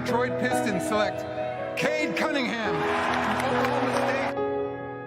Detroit Pistons select Cade Cunningham from Oklahoma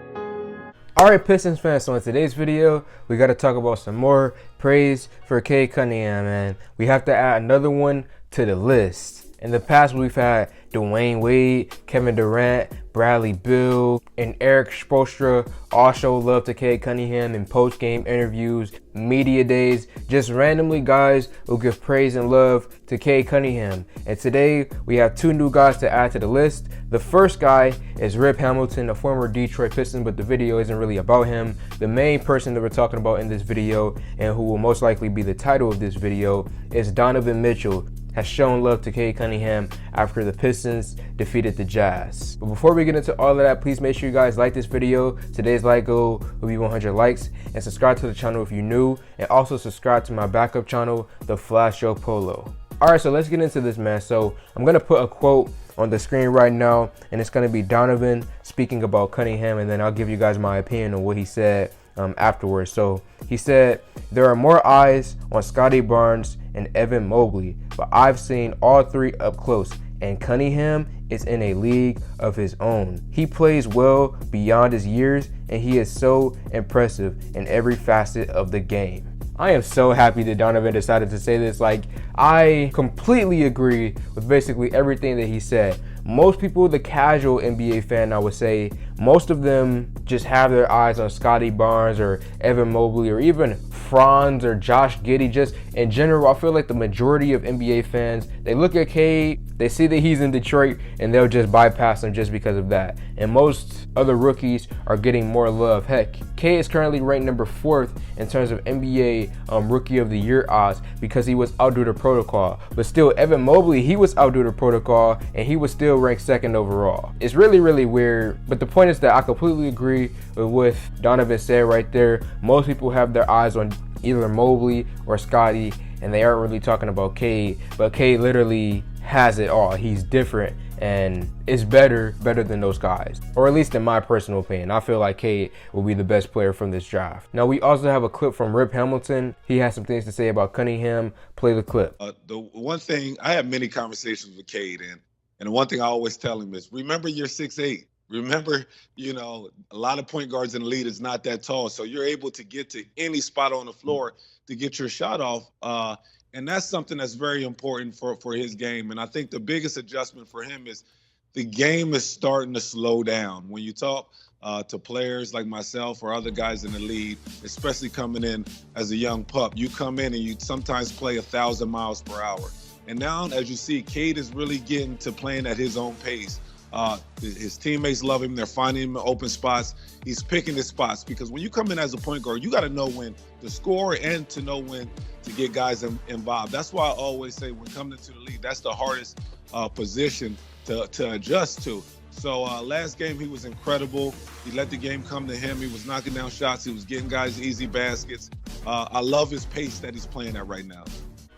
State. Alright, Pistons fans, so in today's video, we got to talk about some more praise for Cade Cunningham, and we have to add another one to the list. In the past, we've had Dwayne Wade, Kevin Durant, Bradley Beal, and Eric Spoelstra all show love to Cade Cunningham in post-game interviews, media days, just randomly guys who give praise and love to Cade Cunningham. And today, we have two new guys to add to the list. The first guy is Rip Hamilton, a former Detroit Piston, but the video isn't really about him. The main person that we're talking about in this video, and who will most likely be the title of this video, is Donovan Mitchell. Has shown love to Cade Cunningham after the Pistons defeated the Jazz. But before we get into all of that, please make sure you guys like this video. Today's like goal will be 100 likes, and subscribe to the channel if you're new, and also subscribe to my backup channel, The Flash Joe Polo. All right, so let's get into this, man. So I'm gonna put a quote on the screen right now, and it's gonna be Donovan speaking about Cunningham, and then I'll give you guys my opinion on what he said afterwards. So he said, "There are more eyes on Scottie Barnes and Evan Mobley, but I've seen all three up close, and Cunningham is in a league of his own. He plays well beyond his years, and he is so impressive in every facet of the game." I am so happy that Donovan decided to say this. Like, I completely agree with basically everything that he said. Most people, the casual NBA fan, I would say, most of them just have their eyes on Scottie Barnes or Evan Mobley or even Franz or Josh Giddey. Just in general, I feel like the majority of NBA fans, they look at Cade, they see that he's in Detroit, and they'll just bypass him just because of that. And most other rookies are getting more love. Heck, Cade is currently ranked number 4th in terms of NBA Rookie of the Year odds because he was outdo the protocol. But still, Evan Mobley, he was outdo the protocol, and he was still ranked 2nd overall. It's really, really weird. But the point is that I completely agree with what Donovan said right there. Most people have their eyes on either Mobley or Scottie, and they aren't really talking about Cade. But Cade literally has it all. He's different and is better than those guys, or at least in my personal opinion. I feel like Cade will be the best player from this draft. Now, we also have a clip from Rip Hamilton. He has some things to say about Cunningham. Play the clip. The one thing, I have many conversations with Cade, and the one thing I always tell him is, remember you're 6'8". Remember, a lot of point guards in the league is not that tall, so you're able to get to any spot on the floor to get your shot off. And that's something that's very important for his game. And I think the biggest adjustment for him is the game is starting to slow down. When you talk to players like myself or other guys in the league, especially coming in as a young pup, you come in and you sometimes play 1,000 miles per hour. And now, as you see, Cade is really getting to playing at his own pace. His teammates love him. They're finding him in open spots. He's picking his spots, because when you come in as a point guard, you got to know when to score and to know when to get guys involved. That's why I always say, when coming into the league, that's the hardest position to adjust to. So last game, he was incredible. He let the game come to him. He was knocking down shots. He was getting guys easy baskets. I love his pace that he's playing at right now.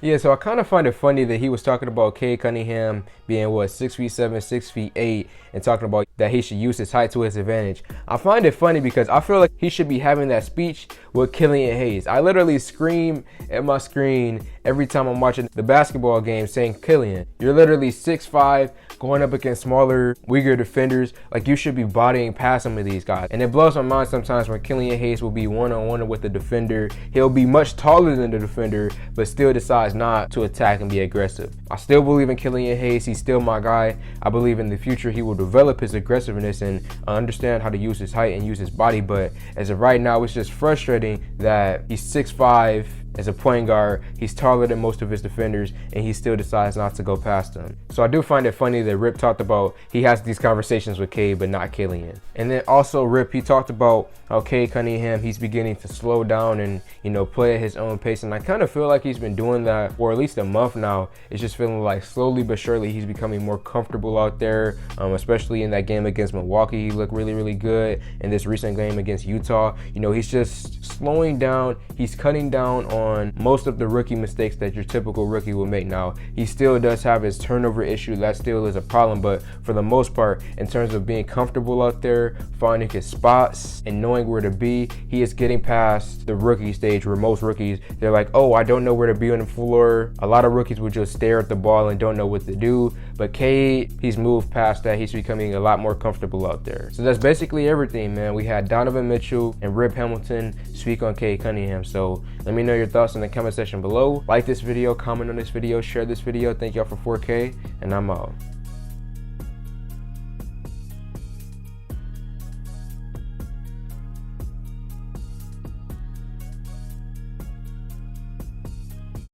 Yeah, so I kind of find it funny that he was talking about Cade Cunningham being, 6'7", 6'8", and talking about that he should use his height to his advantage. I find it funny because I feel like he should be having that speech with Killian Hayes. I literally scream at my screen every time I'm watching the basketball game saying, Killian, you're literally 6'5", going up against smaller, weaker defenders. Like, you should be bodying past some of these guys. And it blows my mind sometimes when Killian Hayes will be one-on-one with the defender. He'll be much taller than the defender, but still decides not to attack and be aggressive. I still believe in Killian Hayes. He's still my guy. I believe in the future he will develop his aggressiveness and understand how to use his height and use his body. But as of right now, it's just frustrating that he's 6'5", as a point guard, he's taller than most of his defenders, and he still decides not to go past them. So I do find it funny that Rip talked about he has these conversations with Cade, but not Killian. And then also Rip, he talked about how Cade Cunningham, he's beginning to slow down and, play at his own pace. And I kind of feel like he's been doing that for at least a month now. It's just feeling like slowly but surely he's becoming more comfortable out there, especially in that game against Milwaukee. He looked really, really good in this recent game against Utah. He's just slowing down. He's cutting down on most of the rookie mistakes that your typical rookie will make. Now, he still does have his turnover issue. That still is a problem, but for the most part, in terms of being comfortable out there, finding his spots and knowing where to be, he is getting past the rookie stage where most rookies, they're like, oh, I don't know where to be on the floor. A lot of rookies would just stare at the ball and don't know what to do. But Cade, he's moved past that. He's becoming a lot more comfortable out there. So that's basically everything, man. We had Donovan Mitchell and Rip Hamilton speak on Cade Cunningham. So let me know your thoughts in the comment section below. Like this video, comment on this video, share this video. Thank y'all for 4K, and I'm out.